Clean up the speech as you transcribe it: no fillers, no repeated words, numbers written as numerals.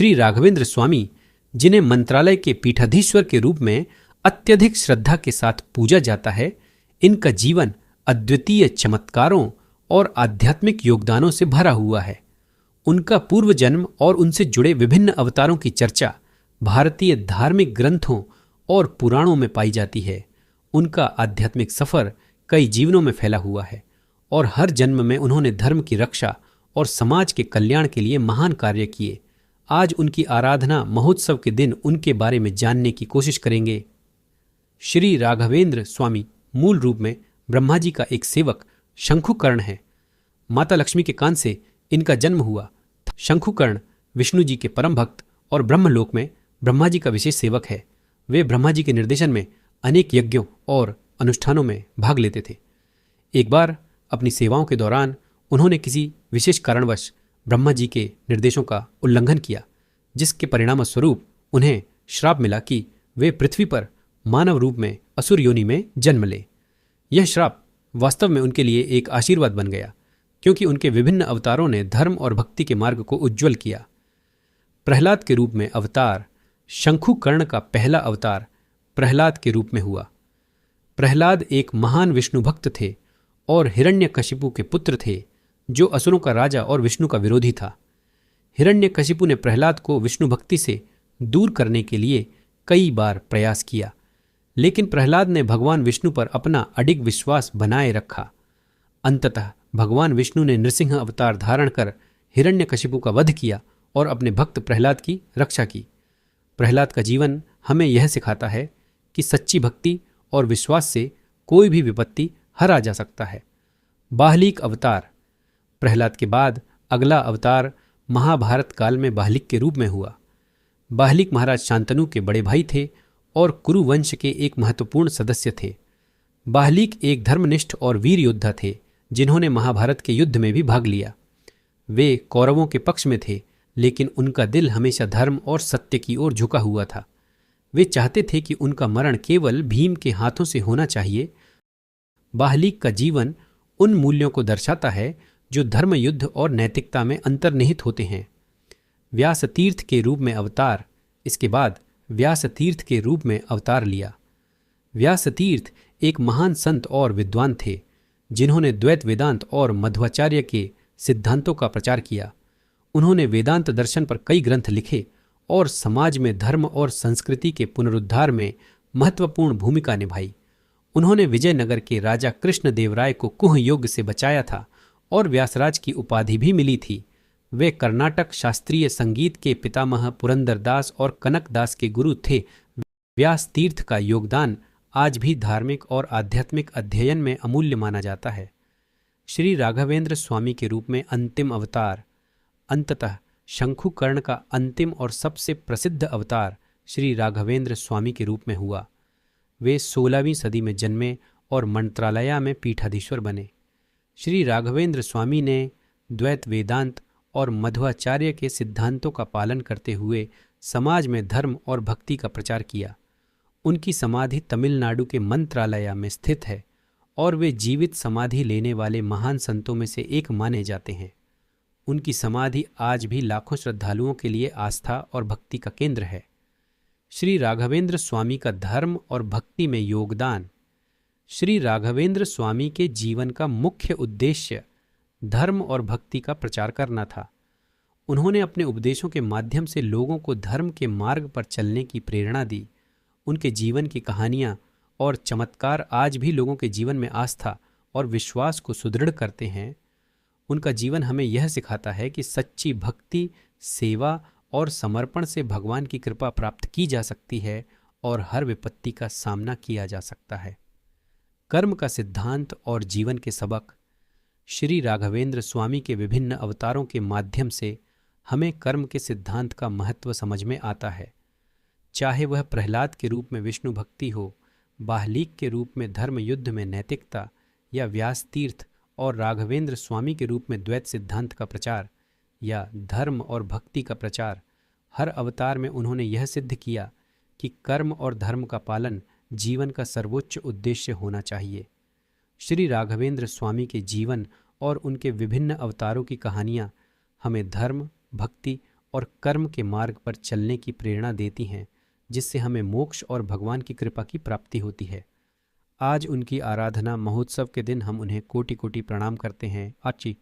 श्री राघवेंद्र स्वामी, जिन्हें मंत्रालय के पीठाधीश्वर के रूप में अत्यधिक श्रद्धा के साथ पूजा जाता है, इनका जीवन अद्वितीय चमत्कारों और आध्यात्मिक योगदानों से भरा हुआ है। उनका पूर्व जन्म और उनसे जुड़े विभिन्न अवतारों की चर्चा भारतीय धार्मिक ग्रंथों और पुराणों में पाई जाती है। उनका आध्यात्मिक सफर कई जीवनों में फैला हुआ है और हर जन्म में उन्होंने धर्म की रक्षा और समाज के कल्याण के लिए महान कार्य किए। आज उनकी आराधना महोत्सव के दिन उनके बारे में जानने की कोशिश करेंगे। श्री राघवेंद्र स्वामी मूल रूप में ब्रह्मा जी का एक सेवक शंखुकर्ण है। माता लक्ष्मी के कान से इनका जन्म हुआ। शंखुकर्ण विष्णु जी के परम भक्त और ब्रह्मलोक में ब्रह्मा जी का विशेष सेवक है। वे ब्रह्मा जी के निर्देशन में अनेक यज्ञों और अनुष्ठानों में भाग लेते थे। एक बार अपनी सेवाओं के दौरान उन्होंने किसी विशेष कारणवश ब्रह्मा जी के निर्देशों का उल्लंघन किया, जिसके परिणामस्वरूप उन्हें श्राप मिला कि वे पृथ्वी पर मानव रूप में असुर योनि में जन्म ले। यह श्राप वास्तव में उनके लिए एक आशीर्वाद बन गया, क्योंकि उनके विभिन्न अवतारों ने धर्म और भक्ति के मार्ग को उज्ज्वल किया। प्रहलाद के रूप में अवतार शंखुकर्ण का पहला अवतार प्रहलाद के रूप में हुआ। प्रहलाद एक महान विष्णु भक्त थे और हिरण्यकशिपु के पुत्र थे, जो असुरों का राजा और विष्णु का विरोधी था। हिरण्यकशिपु ने प्रहलाद को विष्णु भक्ति से दूर करने के लिए कई बार प्रयास किया, लेकिन प्रहलाद ने भगवान विष्णु पर अपना अडिग विश्वास बनाए रखा। अंततः भगवान विष्णु ने नृसिंह अवतार धारण कर हिरण्यकशिपु का वध किया और अपने भक्त प्रहलाद की रक्षा की। प्रहलाद का जीवन हमें यह सिखाता है कि सच्ची भक्ति और विश्वास से कोई भी विपत्ति हरा जा सकता है। बाहलिक अवतार प्रहलाद के बाद अगला अवतार महाभारत काल में बाहलिक के रूप में हुआ। बाहलिक महाराज शांतनु के बड़े भाई थे और कुरु वंश के एक महत्वपूर्ण सदस्य थे। बाहलिक एक धर्मनिष्ठ और वीर योद्धा थे, जिन्होंने महाभारत के युद्ध में भी भाग लिया। वे कौरवों के पक्ष में थे, लेकिन उनका दिल हमेशा धर्म और सत्य की ओर झुका हुआ था। वे चाहते थे कि उनका मरण केवल भीम के हाथों से होना चाहिए। बाहलिक का जीवन उन मूल्यों को दर्शाता है जो धर्म, युद्ध और नैतिकता में अंतर्निहित होते हैं। व्यास तीर्थ के रूप में अवतार इसके बाद व्यास तीर्थ के रूप में अवतार लिया। व्यास तीर्थ एक महान संत और विद्वान थे, जिन्होंने द्वैत वेदांत और मध्वाचार्य के सिद्धांतों का प्रचार किया। उन्होंने वेदांत दर्शन पर कई ग्रंथ लिखे और समाज में धर्म और संस्कृति के पुनरुद्धार में महत्वपूर्ण भूमिका निभाई। उन्होंने विजयनगर के राजा कृष्णदेवराय को कुह युग से बचाया था और व्यासराज की उपाधि भी मिली थी। वे कर्नाटक शास्त्रीय संगीत के पितामह पुरंदरदास और कनकदास के गुरु थे। व्यास तीर्थ का योगदान आज भी धार्मिक और आध्यात्मिक अध्ययन में अमूल्य माना जाता है। श्री राघवेंद्र स्वामी के रूप में अंतिम अवतार अंततः शंखुकर्ण का अंतिम और सबसे प्रसिद्ध अवतार श्री राघवेंद्र स्वामी के रूप में हुआ। वे 16वीं सदी में जन्मे और मंत्रालया में पीठाधीश्वर बने। श्री राघवेंद्र स्वामी ने द्वैत वेदांत और मध्वाचार्य के सिद्धांतों का पालन करते हुए समाज में धर्म और भक्ति का प्रचार किया। उनकी समाधि तमिलनाडु के मंत्रालया में स्थित है और वे जीवित समाधि लेने वाले महान संतों में से एक माने जाते हैं। उनकी समाधि आज भी लाखों श्रद्धालुओं के लिए आस्था और भक्ति का केंद्र है। श्री राघवेंद्र स्वामी का धर्म और भक्ति में योगदान। श्री राघवेंद्र स्वामी के जीवन का मुख्य उद्देश्य धर्म और भक्ति का प्रचार करना था। उन्होंने अपने उपदेशों के माध्यम से लोगों को धर्म के मार्ग पर चलने की प्रेरणा दी। उनके जीवन की कहानियाँ और चमत्कार आज भी लोगों के जीवन में आस्था और विश्वास को सुदृढ़ करते हैं। उनका जीवन हमें यह सिखाता है कि सच्ची भक्ति, सेवा और समर्पण से भगवान की कृपा प्राप्त की जा सकती है और हर विपत्ति का सामना किया जा सकता है। कर्म का सिद्धांत और जीवन के सबक। श्री राघवेंद्र स्वामी के विभिन्न अवतारों के माध्यम से हमें कर्म के सिद्धांत का महत्व समझ में आता है। चाहे वह प्रहलाद के रूप में विष्णु भक्ति हो, बाहलिक के रूप में धर्म युद्ध में नैतिकता, या व्यास तीर्थ और राघवेंद्र स्वामी के रूप में द्वैत सिद्धांत का प्रचार या धर्म और भक्ति का प्रचार, हर अवतार में उन्होंने यह सिद्ध किया कि कर्म और धर्म का पालन जीवन का सर्वोच्च उद्देश्य होना चाहिए। श्री राघवेंद्र स्वामी के जीवन और उनके विभिन्न अवतारों की कहानियाँ हमें धर्म, भक्ति और कर्म के मार्ग पर चलने की प्रेरणा देती हैं, जिससे हमें मोक्ष और भगवान की कृपा की प्राप्ति होती है। आज उनकी आराधना महोत्सव के दिन हम उन्हें कोटि कोटि प्रणाम करते हैं। आची